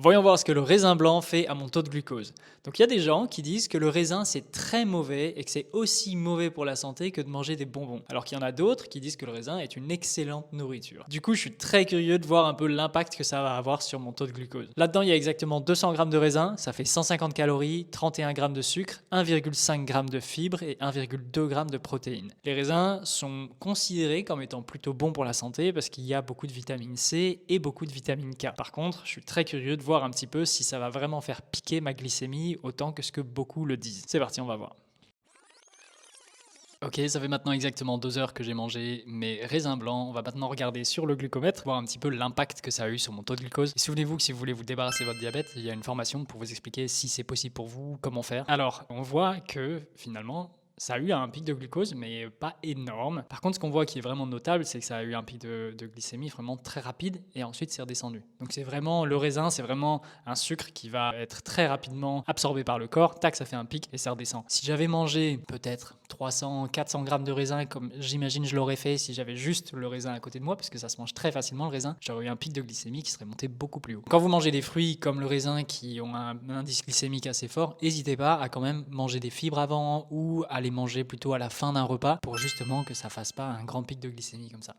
Voyons voir ce que le raisin blanc fait à mon taux de glucose. Donc il y a des gens qui disent que le raisin c'est très mauvais et que c'est aussi mauvais pour la santé que de manger des bonbons. Alors qu'il y en a d'autres qui disent que le raisin est une excellente nourriture. Du coup je suis très curieux de voir un peu l'impact que ça va avoir sur mon taux de glucose. Là-dedans il y a exactement 200 grammes de raisin, ça fait 150 calories, 31 grammes de sucre, 1,5 g de fibres et 1,2 g de protéines. Les raisins sont considérés comme étant plutôt bons pour la santé parce qu'il y a beaucoup de vitamine C et beaucoup de vitamine K. Par contre je suis très curieux de voir un petit peu si ça va vraiment faire piquer ma glycémie autant que ce que beaucoup le disent. C'est parti, on va voir. Ok, ça fait maintenant exactement 2 heures que j'ai mangé mes raisins blancs. On va maintenant regarder sur le glucomètre, voir un petit peu l'impact que ça a eu sur mon taux de glucose. Et souvenez-vous que si vous voulez vous débarrasser de votre diabète, il y a une formation pour vous expliquer si c'est possible pour vous, comment faire. Alors, on voit que finalement, ça a eu un pic de glucose, mais pas énorme. Par contre, ce qu'on voit qui est vraiment notable, c'est que ça a eu un pic de glycémie vraiment très rapide et ensuite c'est redescendu. Donc c'est vraiment, le raisin, c'est vraiment un sucre qui va être très rapidement absorbé par le corps. Tac, ça fait un pic et ça redescend. Si j'avais mangé peut-être 300, 400 grammes de raisin, comme j'imagine je l'aurais fait si j'avais juste le raisin à côté de moi, parce que ça se mange très facilement le raisin, j'aurais eu un pic de glycémie qui serait monté beaucoup plus haut. Quand vous mangez des fruits comme le raisin qui ont un indice glycémique assez fort, n'hésitez pas à quand même manger des fibres avant ou aller manger plutôt à la fin d'un repas pour justement que ça fasse pas un grand pic de glycémie comme ça.